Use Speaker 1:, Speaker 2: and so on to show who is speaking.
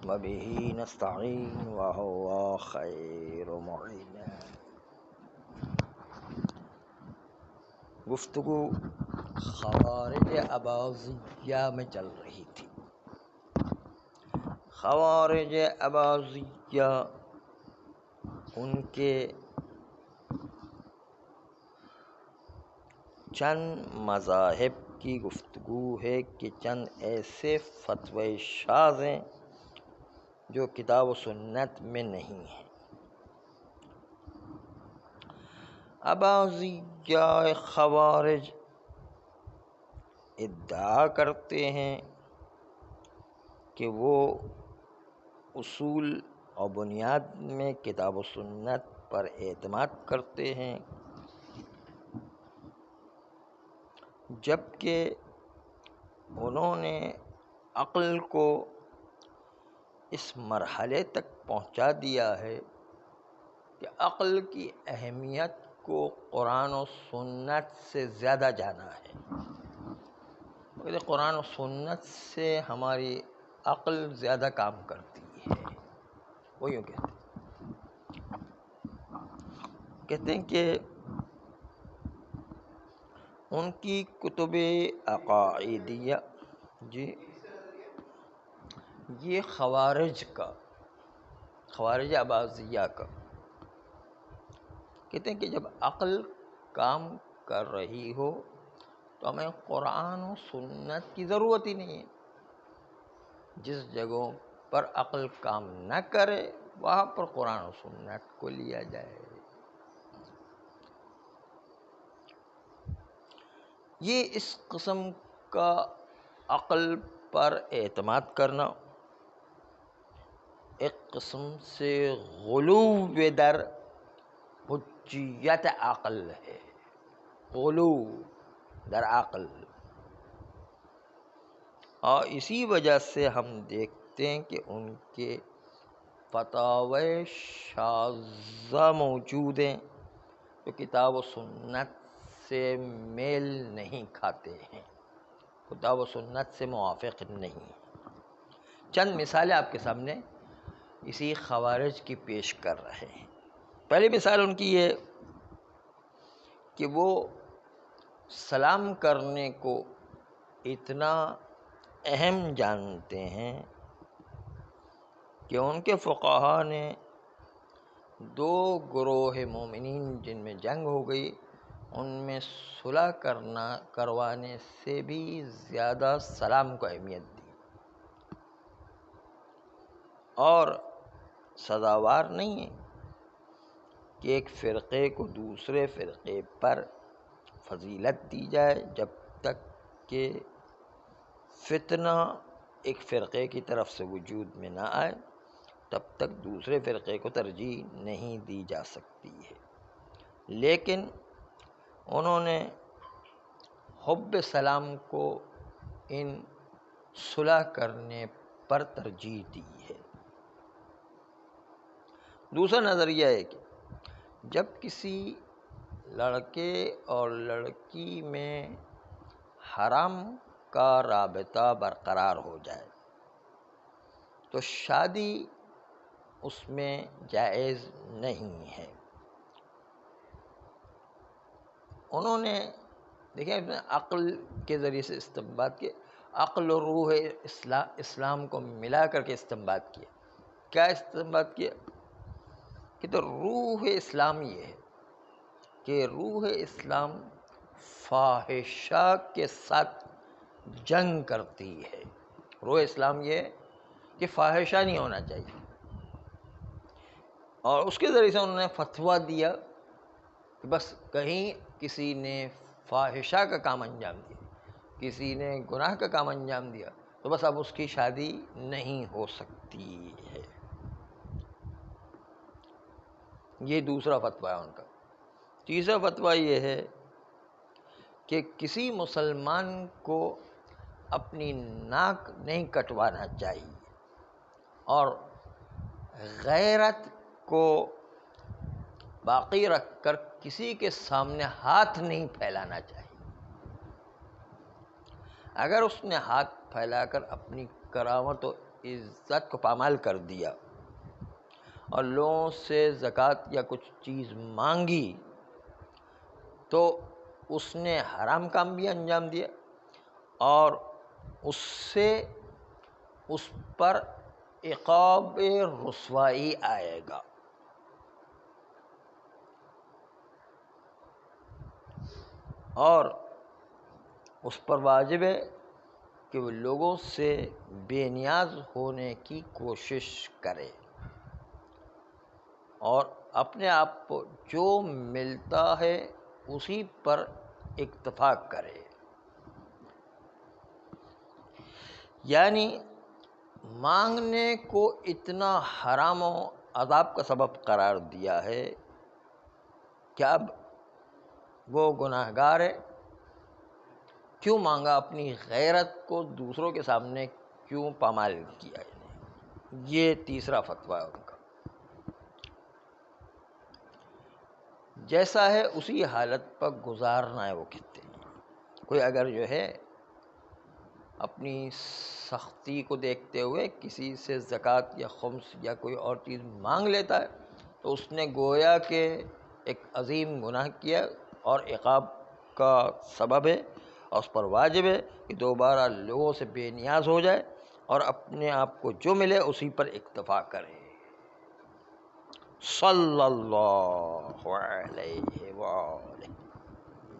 Speaker 1: وبه نستعين وهو خیر معین۔ گفتگو خوارج اباضیہ میں چل رہی تھی۔ خوارج اباضیہ ان کے چند مذاہب کی گفتگو ہے کہ چند ایسے فتوے شاذ ہیں جو کتاب و سنت میں نہیں ہیں۔ اباضیہ خوارج ادعا کرتے ہیں کہ وہ اصول اور بنیاد میں کتاب و سنت پر اعتماد کرتے ہیں، جبکہ انہوں نے عقل کو اس مرحلے تک پہنچا دیا ہے کہ عقل کی اہمیت کو قرآن و سنت سے زیادہ جانا ہے۔ کیونکہ قرآن و سنت سے ہماری عقل زیادہ کام کرتی ہے۔ وہ یوں کہتے ہیں کہ ان کی کتب عقائدیہ یہ خوارج اباضیہ کا کہتے ہیں کہ جب عقل کام کر رہی ہو تو ہمیں قرآن و سنت کی ضرورت ہی نہیں ہے۔ جس جگہوں پر عقل کام نہ کرے وہاں پر قرآن و سنت کو لیا جائے۔ یہ اس قسم کا عقل پر اعتماد کرنا ایک قسم سے غلو در حجیت عقل ہے۔ غلو در عقل، اور اسی وجہ سے ہم دیکھتے ہیں کہ ان کے فتاوی شاذہ موجود ہیں جو کتاب و سنت سے میل نہیں کھاتے ہیں، کتاب و سنت سے موافق نہیں۔ چند مثالیں آپ کے سامنے اسی خوارج کی پیش کر رہے ہیں۔ پہلی مثال ان کی یہ کہ وہ سلام کرنے کو اتنا اہم جانتے ہیں کہ ان کے فقہا نے دو گروہ مومنین جن میں جنگ ہو گئی ان میں صلح کروانے سے بھی زیادہ سلام کو اہمیت دی، اور سزاوار نہیں ہے کہ ایک فرقے کو دوسرے فرقے پر فضیلت دی جائے جب تک کہ فتنہ ایک فرقے کی طرف سے وجود میں نہ آئے، تب تک دوسرے فرقے کو ترجیح نہیں دی جا سکتی ہے۔ لیکن انہوں نے حب سلام کو ان صلح کرنے پر ترجیح دی ہے۔ دوسرا نظریہ ہے کہ جب کسی لڑکے اور لڑکی میں حرام کا رابطہ برقرار ہو جائے تو شادی اس میں جائز نہیں ہے۔ انہوں نے دیکھیں عقل کے ذریعے سے استنباط کیا، عقل و روح اسلام کو ملا کر کے استنباط کیا۔ کیا استنباط کیا کہ تو روح اسلام یہ ہے کہ روح اسلام فاحشہ کے ساتھ جنگ کرتی ہے۔ روح اسلام یہ ہے کہ فاحشہ نہیں ہونا چاہیے، اور اس کے ذریعے سے انہوں نے فتویٰ دیا کہ بس کہیں کسی نے فاحشہ کا کام انجام دیا، کسی نے گناہ کا کام انجام دیا تو بس اب اس کی شادی نہیں ہو سکتی ہے۔ یہ دوسرا فتویٰ ہے ان کا۔ تیسرا فتویٰ یہ ہے کہ کسی مسلمان کو اپنی ناک نہیں کٹوانا چاہیے اور غیرت کو باقی رکھ کر کسی کے سامنے ہاتھ نہیں پھیلانا چاہیے۔ اگر اس نے ہاتھ پھیلا کر اپنی کرامت و عزت کو پامال کر دیا اور لوگوں سے زکوٰۃ یا کچھ چیز مانگی تو اس نے حرام کام بھی انجام دیا اور اس سے اس پر عقاب رسوائی آئے گا۔ اور اس پر واجب ہے کہ وہ لوگوں سے بے نیاز ہونے کی کوشش کرے اور اپنے آپ کو جو ملتا ہے اسی پر اکتفا کرے۔ یعنی مانگنے کو اتنا حرام و عذاب کا سبب قرار دیا ہے کہ اب وہ گناہ گار ہے، کیوں مانگا؟ اپنی غیرت کو دوسروں کے سامنے کیوں پامال کیا؟ یہ تیسرا فتویٰ ہے ان کا۔ جیسا ہے اسی حالت پر گزارنا ہے، وہ کہتے ہیں کوئی اگر جو ہے اپنی سختی کو دیکھتے ہوئے کسی سے زکوٰۃ یا خمس یا کوئی اور چیز مانگ لیتا ہے تو اس نے گویا کہ ایک عظیم گناہ کیا اور عقاب کا سبب ہے، اور اس پر واجب ہے کہ دوبارہ لوگوں سے بے نیاز ہو جائے اور اپنے آپ کو جو ملے اسی پر اکتفا کرے۔ صلی اللہ علیہ وآلہ